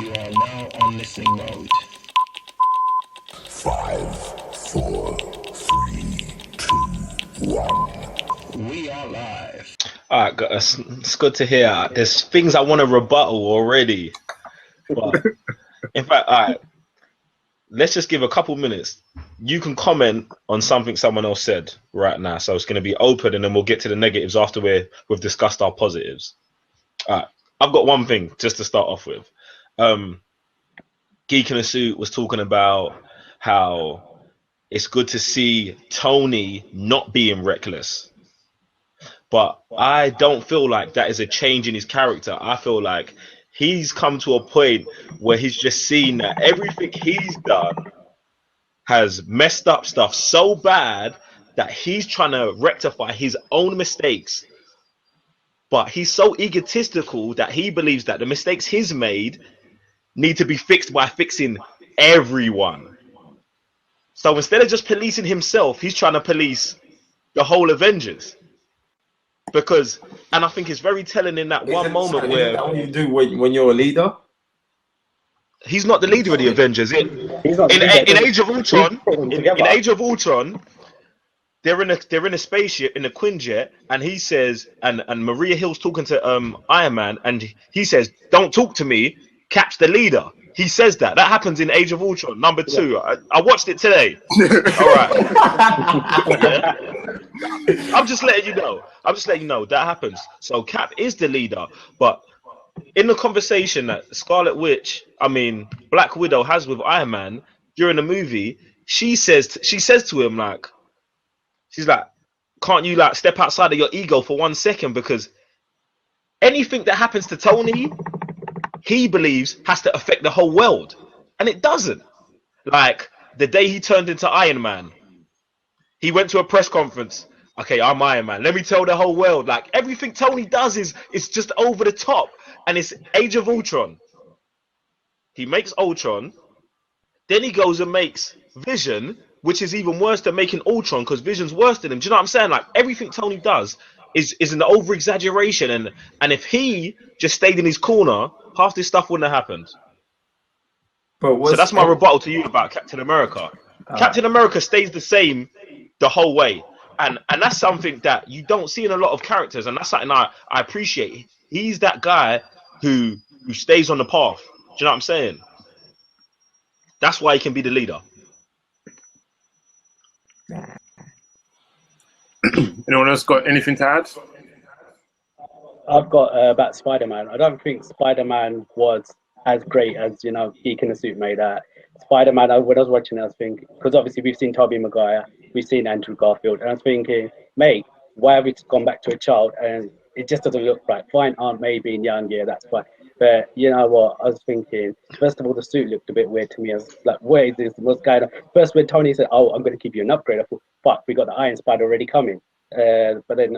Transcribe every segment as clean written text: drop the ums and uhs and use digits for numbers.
You are now on listening mode. 5, 4, 3, 2, 1. We are live. All right, guys, it's good to hear. There's things I want to rebuttal already, but in fact, all right, let's just give a couple minutes. You can comment on something someone else said right now, so it's going to be open, and then we'll get to the negatives after we've discussed our positives. All right, I've got one thing just to start off with. Geek in a Suit was talking about how it's good to see Tony not being reckless. But I don't feel like that is a change in his character. I feel like he's come to a point where he's just seen that everything he's done has messed up stuff so bad that he's trying to rectify his own mistakes. But he's so egotistical that he believes that the mistakes he's made need to be fixed by fixing everyone. So instead of just policing himself, he's trying to police the whole Avengers. Because, and I think it's very telling in that one moment where... Isn't that what you do when you're a leader? He's not the leader of the Avengers. In Age of Ultron, in Age of Ultron, they're in a spaceship in a Quinjet, and he says, and Maria Hill's talking to Iron Man, and he says, "Don't talk to me. Cap's the leader." He says that. That happens in Age of Ultron, number 2. I watched it today. All right. Yeah. I'm just letting you know. That happens. So Cap is the leader, but in the conversation that Black Widow has with Iron Man during the movie, she says to him, like, she's like, "Can't you like step outside of your ego for 1 second? Because anything that happens to Tony, he believes has to affect the whole world, and it doesn't." Like the day he turned into Iron Man, he went to a press conference. "Okay, I'm Iron Man. Let me tell the whole world." Like everything Tony does is just over the top, and it's Age of Ultron. He makes Ultron, then he goes and makes Vision, which is even worse than making Ultron because Vision's worse than him. Do you know what I'm saying? Like everything Tony does is an over exaggeration, and if he just stayed in his corner, half this stuff wouldn't have happened. So that's my rebuttal to you about Captain America. Captain America stays the same the whole way, and that's something that you don't see in a lot of characters, and that's something I appreciate. He's that guy who stays on the path. Do you know what I'm saying? That's why he can be the leader. Anyone else got anything to add? I've got about Spider-Man. I don't think Spider-Man was as great as, Geek in a Suit made out. Spider-Man, when I was watching it, I was thinking, because obviously we've seen Tobey Maguire, we've seen Andrew Garfield, and I was thinking, mate, why have we gone back to a child? And it just doesn't look right. Fine, Aunt May being young, yeah, that's fine. But you know what? I was thinking, first of all, the suit looked a bit weird to me. I was like, where is this? What's going on? First, when Tony said, "Oh, I'm going to give you an upgrade," I thought, fuck, we got the Iron Spider already coming. But then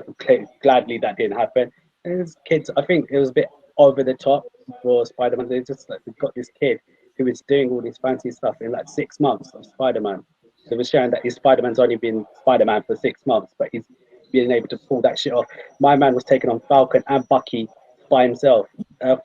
gladly that didn't happen. And as kids, I think it was a bit over the top for Spider-Man. They just like, they've got this kid who was doing all this fancy stuff in like 6 months of Spider-Man. So it was showing that his Spider-Man's only been Spider-Man for 6 months, but he's being able to pull that shit off. My man was taking on Falcon and Bucky by himself.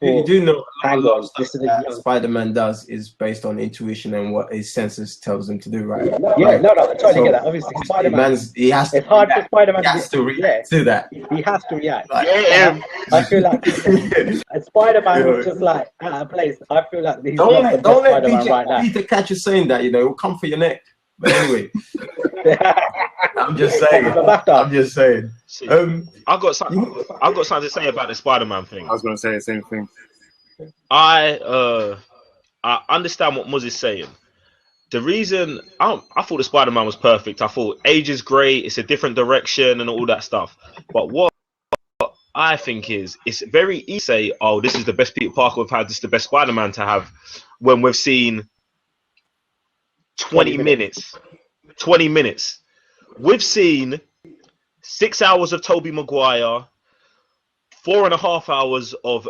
You do know a lot of this stuff is that Spider-Man does is based on intuition and what his senses tells him to do, right? Yeah, no, I totally get that. Obviously, Spider-Man, it's hard for Spider-Man to react to that. He has to react. I feel like Spider-Man was just like out of place. I feel like he's don't let Spider-Man right now. Peter catch you saying that, it will come for your neck. But anyway, I'm just saying. I've got something to say about the Spider-Man thing. I was going to say the same thing. I understand what Muz is saying. The reason I thought the Spider-Man was perfect. I thought age is great. It's a different direction and all that stuff. But what I think is, it's very easy to say, "Oh, this is the best Peter Parker we've had. This is the best Spider-Man to have," when we've seen 20 minutes. We've seen 6 hours of Tobey Maguire, 4.5 hours of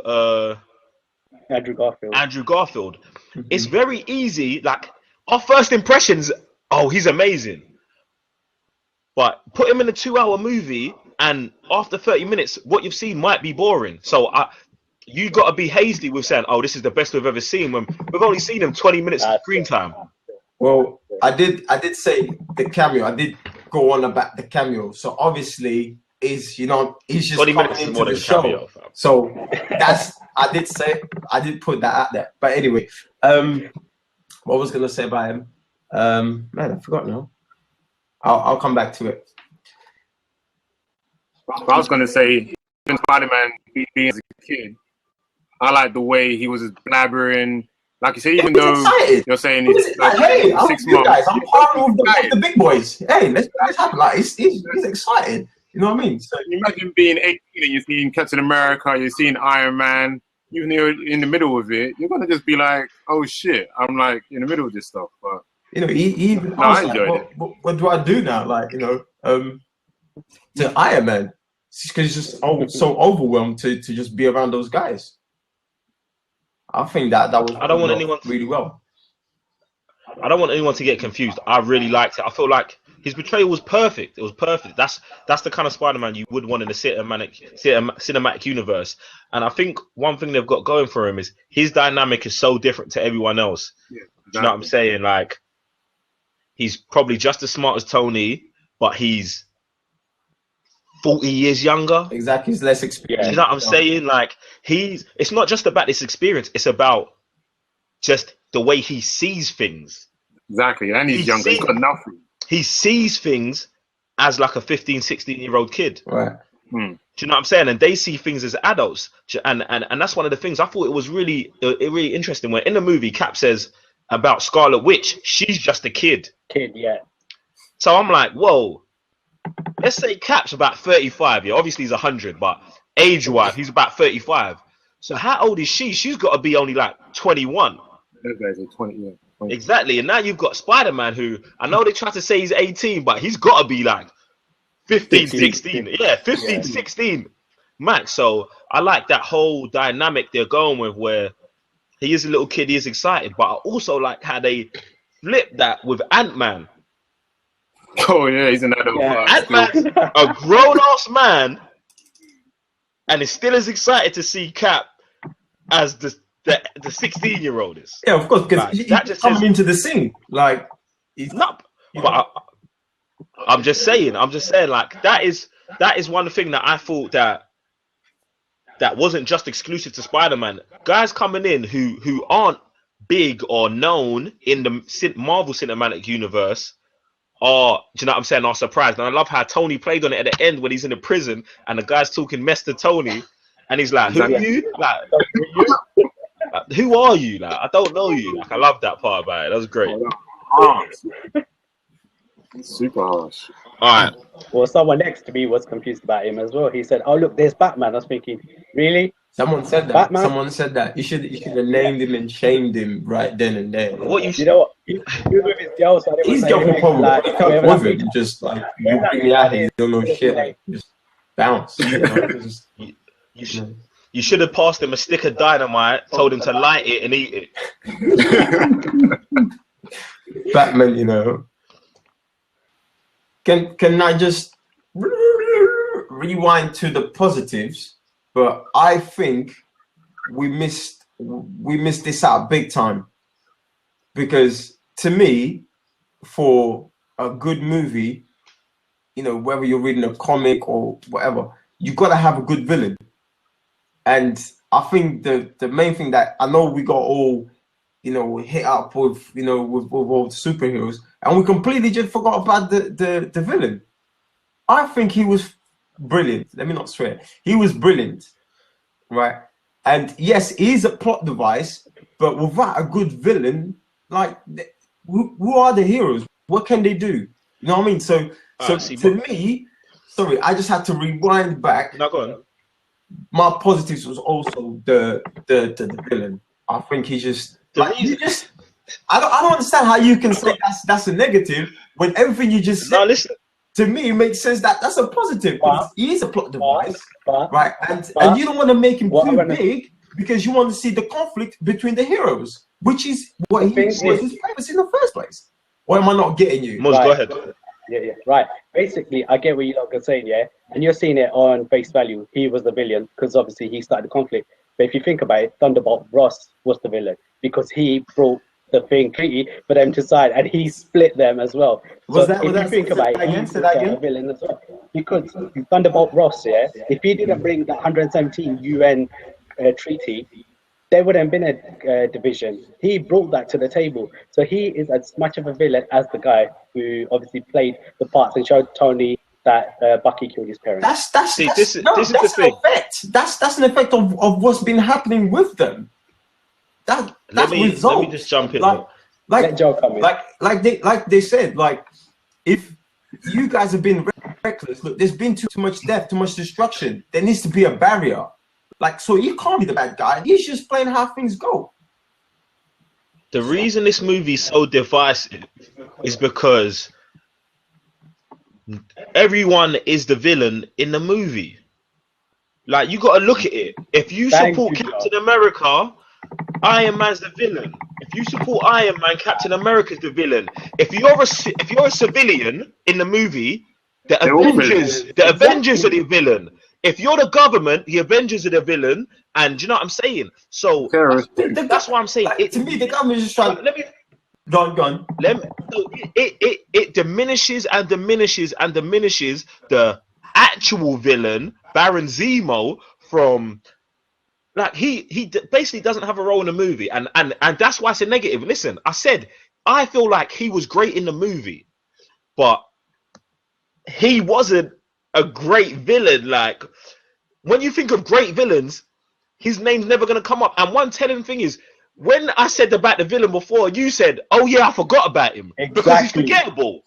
Andrew Garfield. It's very easy. Like our first impressions, "Oh, he's amazing." But put him in a 2-hour movie, and after 30 minutes, what you've seen might be boring. So you got to be hasty with saying, "Oh, this is the best we've ever seen." When we've only seen him 20 minutes of screen time. Well, I did say the cameo. I did go on about the cameo. So obviously, he's just 20 coming minutes is into more than the a show. cameo, fam. So I did put that out there. But anyway, what was gonna say about him? Man, I forgot now. I'll come back to it. I was gonna say, even Spider-Man being as a kid, I like the way he was just blabbering. Like you said, even though excited. you're saying he's like, hey, I'm 6 with you months, guys. I'm part of the big boys. Hey, let's happen. Like he's excited. You know what I mean? So you imagine being 18 and you're seeing Captain America, you're seeing Iron Man, even though you're in the middle of it, you're gonna just be like, "Oh shit!" I'm like in the middle of this stuff. But he even I asked, enjoyed like, what do I do now? Like, to Iron Man, because he's just so overwhelmed to just be around those guys. I think that was I don't want anyone really well. I don't want anyone to get confused. I really liked it. I feel like his portrayal was perfect. It was perfect. That's the kind of Spider-Man you would want in a cinematic universe. And I think one thing they've got going for him is his dynamic is so different to everyone else. yeah, exactly. Do you know what I'm saying? Like, he's probably just as smart as Tony, but he's 40 years younger. Exactly, he's less experienced. You know what I'm saying? Like, it's not just about this experience, it's about just the way he sees things. Exactly, and he's younger. He's got nothing. He sees things as like a 15, 16-year-old kid. Right. Do you know what I'm saying? And they see things as adults. And that's one of the things I thought it was really interesting when in the movie Cap says about Scarlet Witch, she's just a kid. Yeah. So I'm like, whoa. Let's say Cap's about 35. Yeah, obviously he's 100, but age-wise, he's about 35. So how old is she? She's got to be only like 21. Those guys are 20, yeah. 20. Exactly. And now you've got Spider-Man, who I know they try to say he's 18, but he's got to be like 15, 16. Yeah, 15, 16 max. So I like that whole dynamic they're going with where he is a little kid, he is excited, but I also like how they flip that with Ant-Man. Oh yeah, he's an adult. Yeah. Ant-Man's a grown-ass man and is still as excited to see Cap as the 16-year-old is. Yeah, of course, because Like, he's coming into the scene. Like, he's not. But I'm just saying, like that is one thing that I thought that wasn't just exclusive to Spider-Man. Guys coming in who aren't big or known in the Marvel Cinematic Universe are, do you know what I'm saying, are surprised. And I love how Tony played on it at the end when he's in the prison and the guy's talking mess to Tony and he's like, who are you? Like, who are you? Like, I don't know you. Like, I love that part about it. That was great. Super harsh. All right. Well, someone next to me was confused about him as well. He said, "Oh, look, there's Batman." I was thinking, really? Someone said that. Batman? Someone said that. You should have named him and shamed him right then and there. What You know what? He was with his girl, so I didn't He's say going anything, problem. like, With whatever him, just like you bring me out here, you don't know shit. Like, just bounce. You know? Just, You should have passed him a stick of dynamite, told him to light it and eat it. Batman, you know. Can I just rewind to the positives? But I think we missed this out big time, because to me, for a good movie, you know, whether you're reading a comic or whatever, you got to have a good villain. And I think the main thing that I know we got all, you know, hit up with, you know, with all the superheroes, and we completely just forgot about the villain. I think he was brilliant. Let me not swear. He was brilliant, right? And yes, he's a plot device, but without a good villain, like, who are the heroes? What can they do? You know what I mean? So to me, sorry, I just had to rewind back. No, go on. My positives was also the villain. I think he just like I don't understand how you can say that's a negative when everything you just said. No, listen. To me, it makes sense that that's a positive. He is a plot device, right? And you don't want to make him too big because you want to see the conflict between the heroes, which is what was his purpose in the first place. Or am I not getting you? Muz, go ahead. Yeah, right. Basically, I get what you're saying, yeah? And you're seeing it on face value. He was the villain because obviously he started the conflict. But if you think about it, Thunderbolt Ross was the villain because he brought the thing treaty for them to sign, and he split them as well. Was So that- if was you that- think say about that it, again? he's Say that a again? villain as well. Because Thunderbolt Ross, yeah, if he didn't bring the 117 UN treaty, there wouldn't have been a division. He brought that to the table. So he is as much of a villain as the guy who obviously played the parts and showed Tony that Bucky killed his parents. That's See, that's, this is- no, this is that's the an thing. effect. That's an effect of what's been happening with them. That's Let me results. just jump in. Like, Let Joe come in. like they said, like if you guys have been reckless, look, there's been too much death, too much destruction. There needs to be a barrier. Like, so he can't be the bad guy. He's just playing how things go. The reason this movie's so divisive is because everyone is the villain in the movie. Like, you got to look at it. If you Thank support you, Captain America, Iron Man's the villain. If you support Iron Man, Captain America's the villain. If you're a civilian in the movie, the They're all Avengers are the villain. If you're the government, the Avengers are the villain. And do you know what I'm saying? So Terrorist. that's why I'm saying Like, to me, the government is just trying. Let me Go on. so it diminishes and diminishes and diminishes the actual villain, Baron Zemo, from like he basically doesn't have a role in the movie, and that's why it's a negative. Listen, I said I feel like he was great in the movie, but he wasn't a great villain. Like, when you think of great villains, his name's never gonna come up. And one telling thing is, when I said about the villain before, you said, "Oh yeah, I forgot about him because he's Exactly. forgettable."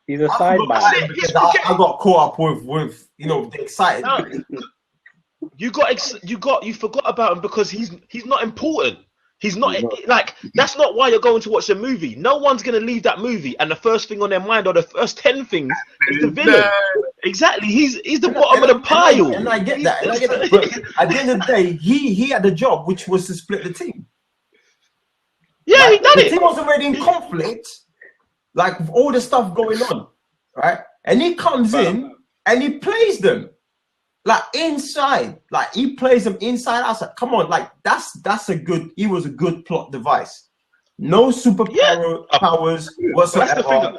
He's a I side forgot man. about it because I got caught up with the excited. No, you forgot about him because he's not important. He's not like, that's not why you're going to watch the movie. No one's gonna leave that movie and the first thing on their mind or the first 10 things is the villain. Exactly. He's the bottom of the pile. And I get that. But at the end of the day, he had the job, which was to split the team. Yeah, Like, he done the it. team was already in conflict, like with all the stuff going on, right? And he comes in and he plays them like inside, like he plays them inside outside. Come on, like he was a good plot device. No superpower powers whatsoever. That's the thing.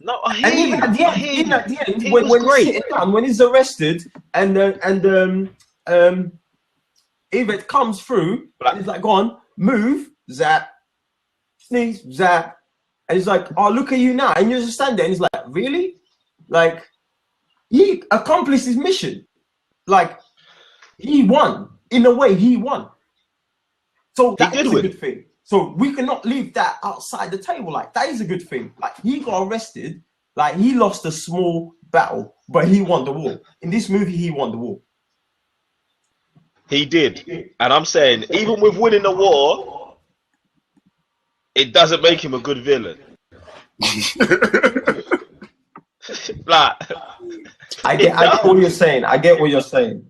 No, I hear And you. even at the I end, hear even you. at the end, He when was he's great. sitting down, when he's arrested, and Yvette comes through, and he's like, "Go on, move, zap, sneeze, zap," and he's like, "Oh, look at you now," and you just stand there, and he's like, "Really?" Like, he accomplished his mission. Like, he won. In a way, he won. So that did is a win. good thing. So we cannot leave that outside the table. Like, that is a good thing. Like, he got arrested. Like, he lost a small battle, but he won the war. In this movie, he won the war. He did. And I'm saying, even with winning the war, it doesn't make him a good villain. Like, I get what you're saying. I get what you're saying.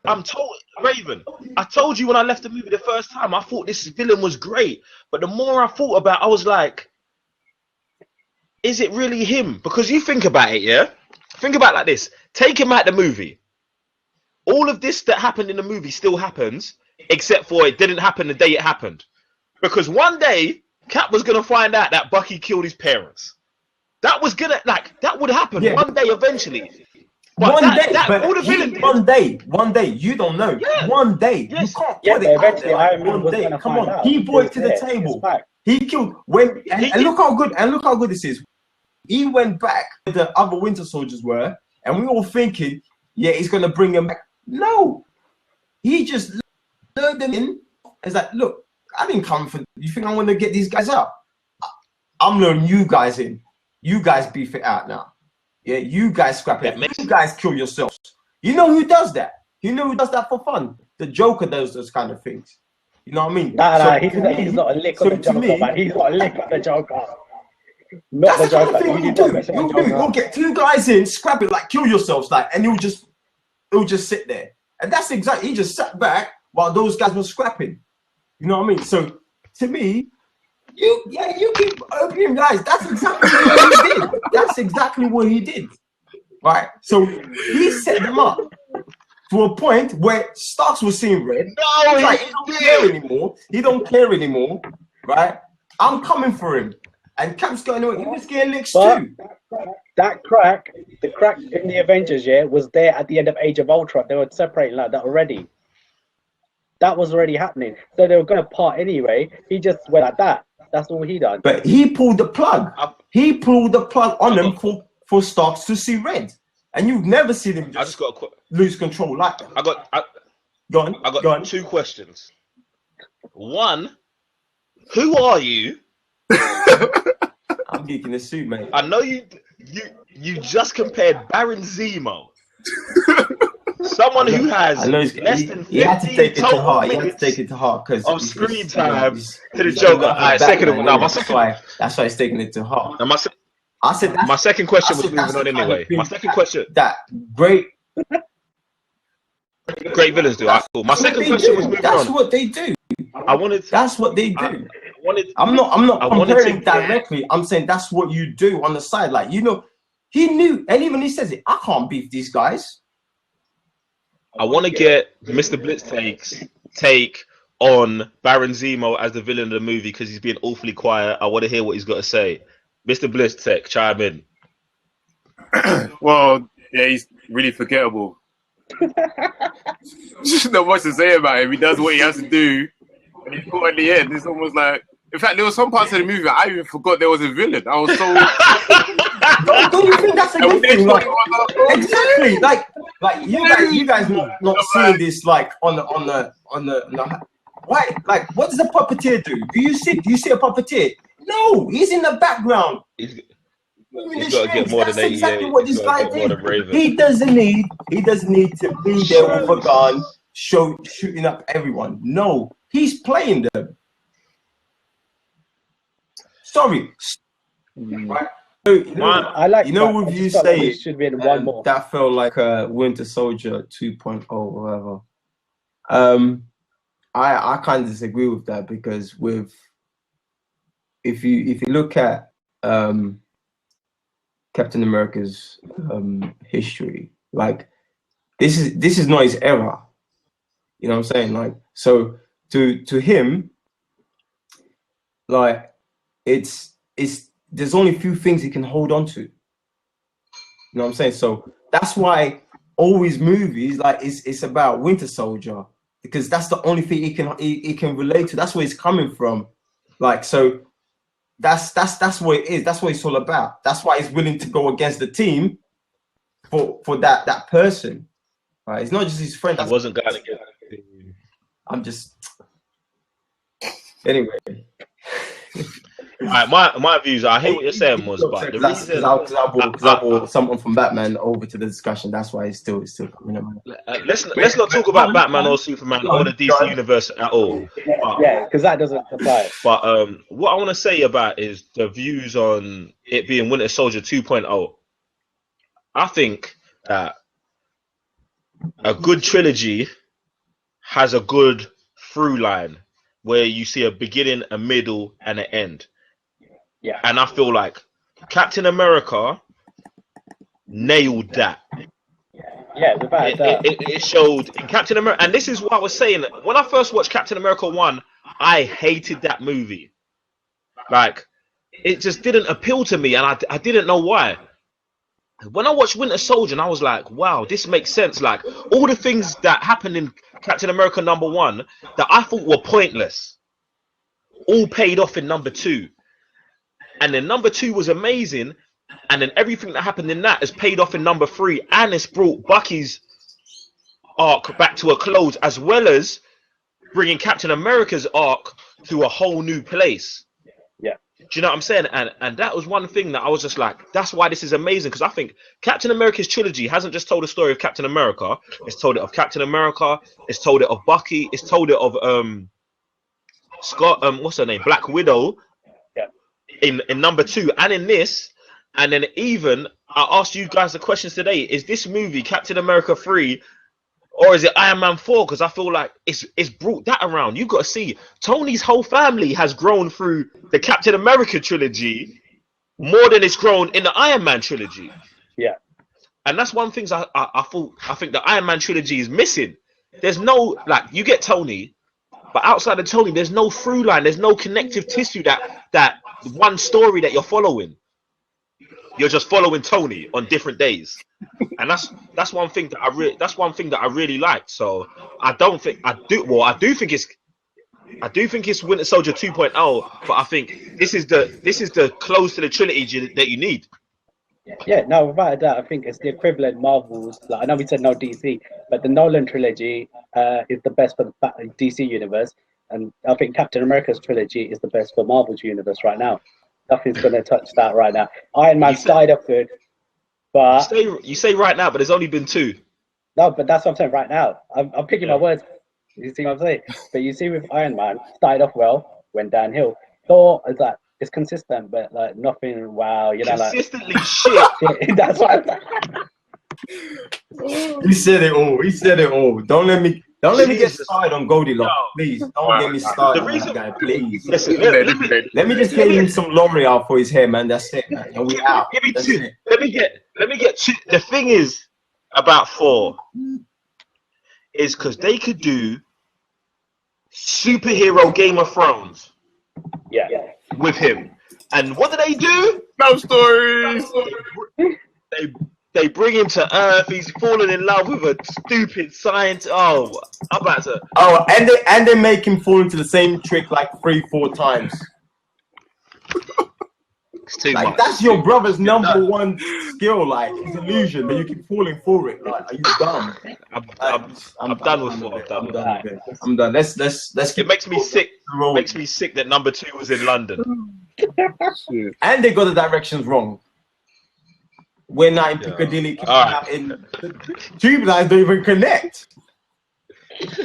I'm told, Raven, I told you when I left the movie the first time, I thought this villain was great. But the more I thought about it, I was like, is it really him? Because you think about it, yeah? Think about it like this. Take him out the movie. All of this that happened in the movie still happens, except for it didn't happen the day it happened. Because one day, Cap was going to find out that Bucky killed his parents. That was going to, like, that would happen one day eventually. But one day, you don't know. Yeah. One day, Yes. you can't Yeah, put but it out eventually there. Like, Iron Man one was day, gonna come find on, out. he brought it to the It's table. fact. He killed and look how good this is. He went back where the other Winter Soldiers were, and we were thinking, yeah, he's gonna bring them back. No, he just lured them in. It's like, look, I didn't come for. You think I want to get these guys out? I'm luring you guys in. You guys beef it out now. Yeah, you guys scrap it. You guys kill yourselves. You know who does that? You know who does that for fun? The Joker does those kind of things. You know what I mean? Nah, he's not a lick on the Joker, man. He's not a lick on the Joker. Not That's the the kind of Joker. thing he'll do. He'll get two guys in, scrap it, like kill yourselves, like, and he'll just sit there. And that's exactly, he just sat back while those guys were scrapping. You know what I mean? So to me, you keep opening your eyes. That's exactly what he did. That's exactly what he did. Right? So he set them up to a point where Starks was seeing red. No, Like, he don't care anymore. He don't care anymore, right? I'm coming for him. And Cap's going away. He was getting licks But too. that crack, the crack in the Avengers, yeah, was there at the end of Age of Ultron. They were separating like that already. That was already happening. So they were going to part anyway. He just went like that. That's all he done. But he pulled the plug. He pulled the plug on them for Starks to see red. And you've never seen him I just got a lose control. Like, I got go on. 2 questions. One, who are you? I'm geeking the suit, mate. I know you just compared Baron Zemo, someone who has I know less than 50 he had to take it to total heart. He had to minutes take it to heart because of screen time to the Joker. All right, second of all, now that's why he's taking it to heart. Now I said my second question was that's moving on the kind of anyway. thing My second question, that great villains do. Alright, cool. My second question was moving That's on. what they do. That's what they do. I'm not comparing directly. I'm saying that's what you do on the side. Like, you know, he knew, and even he says it. I can't beat these guys. I want to get Mr. Blitztek's take on Baron Zemo as the villain of the movie because he's being awfully quiet. I want to hear what he's got to say. Mr. Blitztek, chime in. Well, yeah, he's really forgettable. Just not much to say about him. He does what he has to do, and he's caught at the end. It's almost like, in fact, there were some parts of the movie I even forgot there was a villain. I was so. Don't you think that's a good thing? Like, exactly. Like you guys not seeing this like on the why? Like, what does a puppeteer do? Do you see a puppeteer? No, he's in the background. He's got to get more than 80. Exactly what this guy did. He doesn't need to be there with a gun, shooting up everyone. No, he's playing them. Sorry. Right? I like. You know, with you say should be in one more. That felt like a Winter Soldier 2.0 or whatever. I kind of disagree with that because if you look at Captain America's history, like this is not his era. You know what I'm saying? Like, so to him, like it's there's only a few things he can hold on to. You know what I'm saying? So that's why all his movies, like, it's about Winter Soldier, because that's the only thing he can relate to. That's where he's coming from. Like, so that's what it is. That's what it's all about. That's why he's willing to go against the team for that person. Right? It's not just his friend. I wasn't going to get. I'm just anyway. All right, my views. I hear what you're saying, but the reason I brought someone from Batman over to the discussion, that's why it's still coming up. Let's not talk about Batman or Superman or the DC universe at all. Yeah, because that doesn't apply. But what I want to say about is the views on it being Winter Soldier 2.0. I think that a good trilogy has a good through line where you see a beginning, a middle, and an end. Yeah. And I feel like Captain America nailed that. Yeah, without that. It showed in Captain America, and this is what I was saying. When I first watched Captain America 1, I hated that movie. Like, it just didn't appeal to me, and I didn't know why. When I watched Winter Soldier, and I was like, wow, this makes sense. Like, all the things that happened in Captain America #1 that I thought were pointless, all paid off in #2. And then #2 was amazing. And then everything that happened in that is paid off in #3. And it's brought Bucky's arc back to a close, as well as bringing Captain America's arc to a whole new place. Yeah. Do you know what I'm saying? And that was one thing that I was just like, that's why this is amazing. Because I think Captain America's trilogy hasn't just told the story of Captain America. It's told it of Captain America. It's told it of Bucky. It's told it of Scott. What's her name? Black Widow. Yeah. In #2 and in this. And then even I asked you guys the questions today: is this movie Captain America 3, or is it Iron Man 4? Because I feel like it's brought that around. You got to see Tony's whole family has grown through the Captain America trilogy more than it's grown in the Iron Man trilogy. Yeah. And that's one thing I think the Iron Man trilogy is missing. There's no, like, you get Tony, but outside of Tony, there's no through line, there's no connective tissue that one story that you're following. You're just following Tony on different days, and that's one thing that I really like. So I do think it's Winter Soldier 2.0, but I think this is the close to the trilogy that you need. Yeah, no, without a doubt, I think it's the equivalent Marvel's. Like, I know we said no DC, but the Nolan trilogy is the best for the DC universe, and I think Captain America's trilogy is the best for Marvel's universe right now. Nothing's going to touch that right now. Iron Man started off good, but you say right now, but there's only been 2. No, but that's what I'm saying right now. I'm picking my words. You see what I'm saying? But you see, with Iron Man, started off well, went downhill. Thor is like, it's consistent, but like nothing. Wow, you know, consistently shit. That's what. He said it all. He said it all. Don't let me get started on Goldilocks. No. Please don't get me started on that guy. Please. Listen, let me just get him some L'Oreal for his hair, man. That's it, man. And we out. Let me get two. The thing is about Thor is because they could do superhero Game of Thrones. Yeah. With him, and what do? Love stories. They bring him to Earth. He's fallen in love with a stupid science. Oh, I'm about to. Oh, and they make him fall into the same trick like 3-4 times. It's too like much. That's your brother's number one skill. Like, it's illusion, but you keep falling for it. Like, are you dumb? I'm done with Thor. I'm done. Let's. It makes me sick. Makes me sick that number 2 was in London. And they got the directions wrong. We're not in Piccadilly. Right. In tube lines don't even connect. Shit is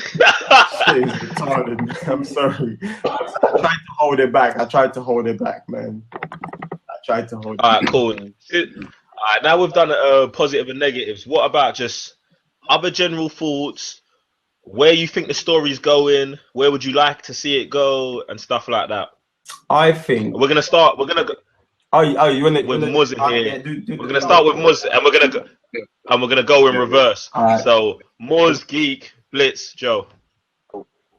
retarded. I'm sorry. I tried to hold it back, man. All right, cool. All right, now we've done positive and negatives. What about just other general thoughts? Where you think the story's going? Where would you like to see it go, and stuff like that? I think we're gonna start. We're gonna go. You want with Muz here? Yeah, we're gonna start with Muz, and we're gonna go in reverse. Right. So Muz, Geek, Blitz, Joe.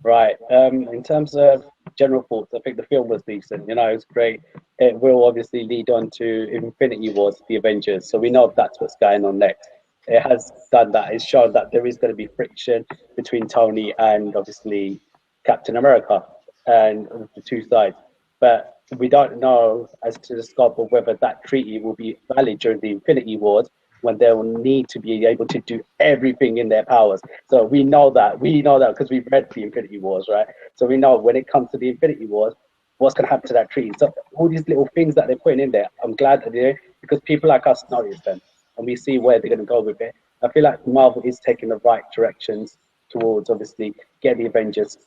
Right. In terms of general thoughts, I think the film was decent. You know, it's great. It will obviously lead on to Infinity Wars, the Avengers. So we know that's what's going on next. It has done that. It's shown that there is going to be friction between Tony and obviously Captain America and the two sides. But we don't know as to the scope of whether that treaty will be valid during the Infinity Wars, when they will need to be able to do everything in their powers. So we know that because we've read the Infinity Wars, right? So we know when it comes to the Infinity Wars, what's going to happen to that treaty. So all these little things that they're putting in there, I'm glad that they're, because people like us notice them and we see where they're going to go with it. I feel like Marvel is taking the right directions towards obviously getting the Avengers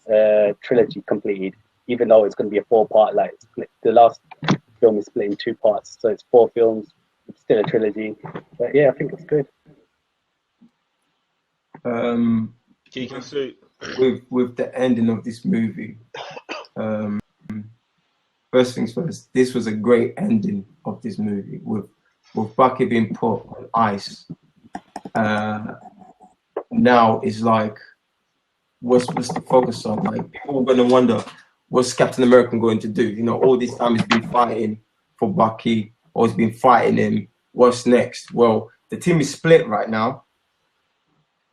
trilogy completed, even though it's going to be a 4-part, like split. The last film is split in 2 parts, so it's 4 films. It's still a trilogy, but yeah, I think it's good. With the ending of this movie, first things first, this was a great ending of this movie with Bucky being put on ice. Now it's like, what's the focus on? Like, people are gonna wonder, what's Captain America going to do? You know, all this time he's been fighting for Bucky, or he's been fighting him. What's next? Well, the team is split right now.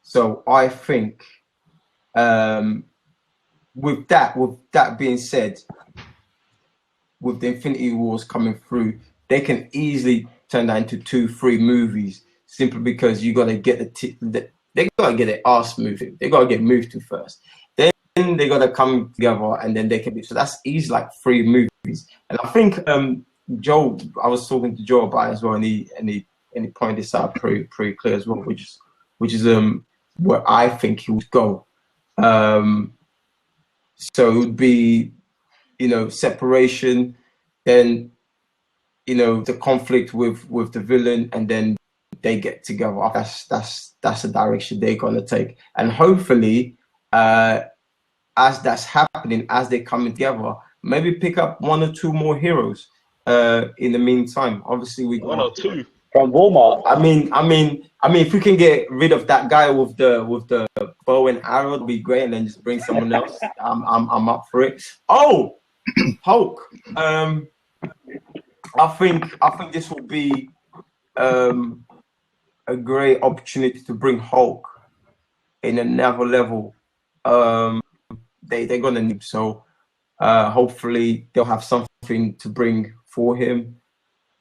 So I think, with that being said, with the Infinity Wars coming through, they can easily turn that into 2-3 movies, simply because you got to get they got to get their ass moved. They got to get moved to first. Then they got to come together, and then they can be. So that's easy, like 3 movies. And I think Joe, I was talking to Joe about it as well, and he pointed this out pretty clear as well, which is where I think he would go. So it would be, separation, then the conflict with the villain, and then they get together. That's the direction they're gonna take, and hopefully, as that's happening, as they're coming together, maybe pick up 1 or 2 more heroes. In the meantime, obviously we got 1 or 2. from Walmart. I mean, if we can get rid of that guy with the bow and arrow, it'd be great, and then just bring someone else. I'm up for it. Oh, Hulk. I think this will be a great opportunity to bring Hulk in another level. They're gonna need so. Hopefully they'll have something to bring for him.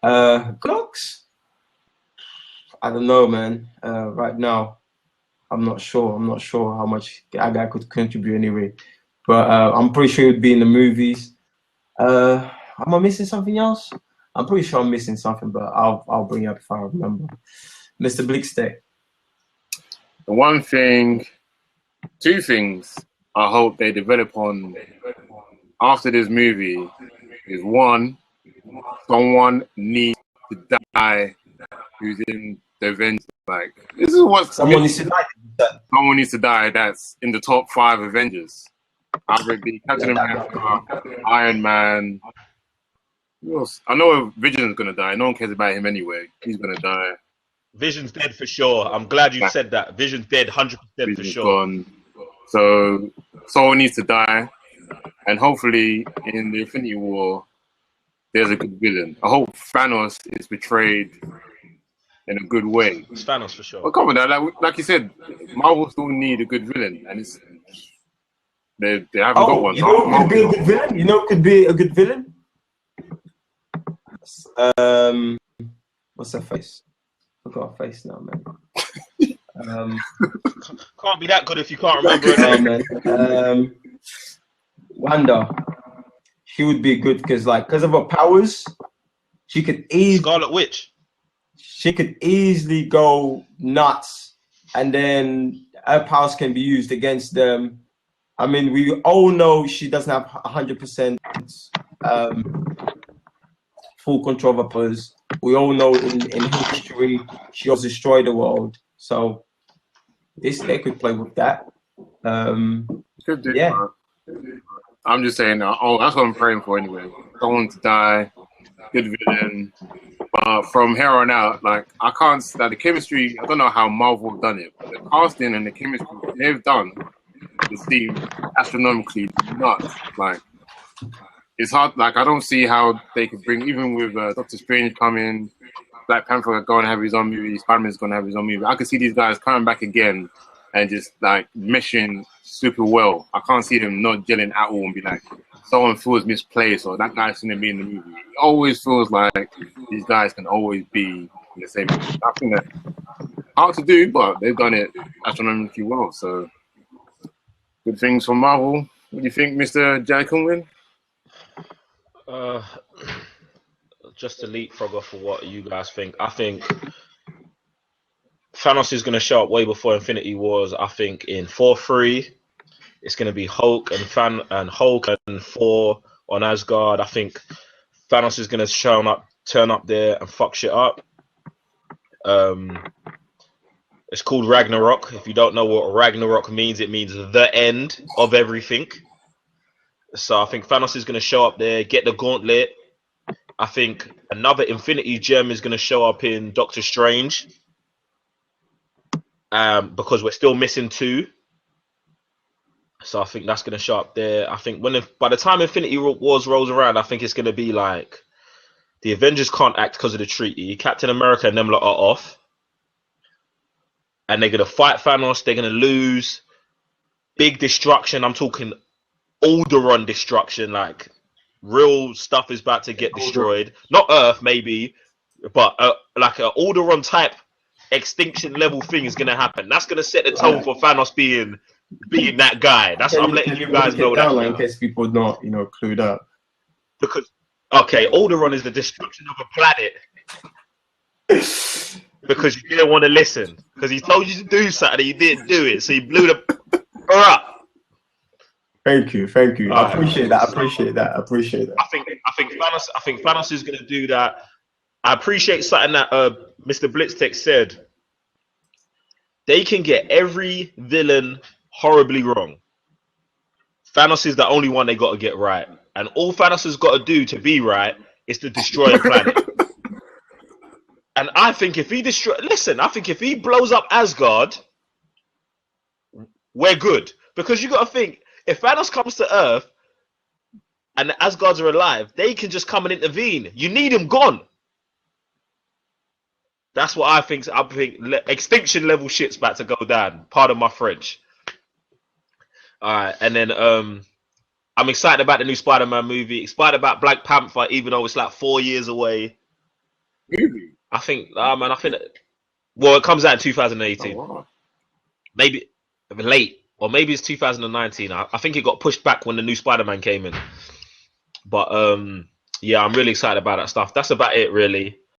Clocks. I don't know, man. Right now, I'm not sure. I'm not sure how much that guy could contribute anyway. But I'm pretty sure he'd be in the movies. Am I missing something else? I'm pretty sure I'm missing something, but I'll bring it up if I remember. Mr. Blitztek. The one thing, two things I hope they develop on after this movie is one, someone needs to die who's in the Avengers. Like, this is what Someone needs to die. someone needs to die that's in the top 5 Avengers. Either it be Captain America, Iron Man. Who else? I know Vision's gonna die. No one cares about him anyway. He's gonna die. Vision's dead for sure. I'm glad you said that. Vision's dead 100% for Vision's sure. gone. So someone needs to die, and hopefully in the Infinity War, there's a good villain. I hope Thanos is portrayed in a good way. It's Thanos for sure. But come on, now, like you said, Marvel still need a good villain, and it's they haven't got one. You know who could be a good villain? You know who could be a good villain? What's her face? Look at her face now, man. Can't be that good if you can't remember it. Man. Wanda. She would be good because of her powers, she could Scarlet Witch. She could easily go nuts, and then her powers can be used against them. I mean, we all know she doesn't have 100% full control of her powers. We all know in history she also destroyed the world. So they could play with that. Could do, yeah. I'm just saying. Oh, that's what I'm praying for anyway. Someone to die, good villain. But from here on out, I can't. The chemistry. I don't know how Marvel have done it, but the casting and the chemistry they've done seem astronomically nuts. It's hard. I don't see how they could bring, even with Doctor Strange coming, Black Panther going to have his own movie, Spider-Man's going to have his own movie. I could see these guys coming back again and just meshing super well. I can't see them not gelling at all and be like, someone feels misplaced or that guy's going to be in the movie. It always feels like these guys can always be in the same movie. I think that's hard to do, but they've done it astronomically well. So, good things from Marvel. What do you think, Mr. JiCanWin? Just to leapfrog off of what you guys think, I think Thanos is going to show up way before Infinity Wars. I think in 4-3, it's going to be Hulk and Thor on Asgard. I think Thanos is going to turn up there and fuck shit up. It's called Ragnarok. If you don't know what Ragnarok means, it means the end of everything. So I think Thanos is going to show up there, get the gauntlet. I think another Infinity Gem is going to show up in Doctor Strange. Because we're still missing 2. So I think that's going to show up there. I think by the time Infinity Wars rolls around, I think it's going to be the Avengers can't act because of the treaty. Captain America and them lot are off. And they're going to fight Thanos. They're going to lose. Big destruction. I'm talking Alderaan destruction. Real stuff is about to get destroyed. Not Earth, maybe. But an Alderaan type extinction level thing is going to happen. That's going to set the tone for Thanos being that guy. That's what I'm letting you guys know that. In case people are not, clued up. Because Alderaan is the destruction of a planet. Because you didn't want to listen. Because he told you to do something, you didn't do it, so you blew the up. Thank you. I appreciate that. I think Thanos is going to do that. I appreciate something that Mr. Blitztek said. They can get every villain horribly wrong. Thanos is the only one they got to get right. And all Thanos has got to do to be right is to destroy a planet. And I think if he I think if he blows up Asgard, we're good. Because you got to think, if Thanos comes to Earth and the Asgards are alive, they can just come and intervene. You need him gone. That's what I think. I think extinction level shit's about to go down. Pardon my French. All right, and then I'm excited about the new Spider-Man movie. Excited about Black Panther, even though it's like 4 years away. Movie. I think, man, I think. Well, it comes out in 2018. Oh, wow. Maybe late, or maybe it's 2019. I think it got pushed back when the new Spider-Man came in. But yeah, I'm really excited about that stuff. That's about it, really.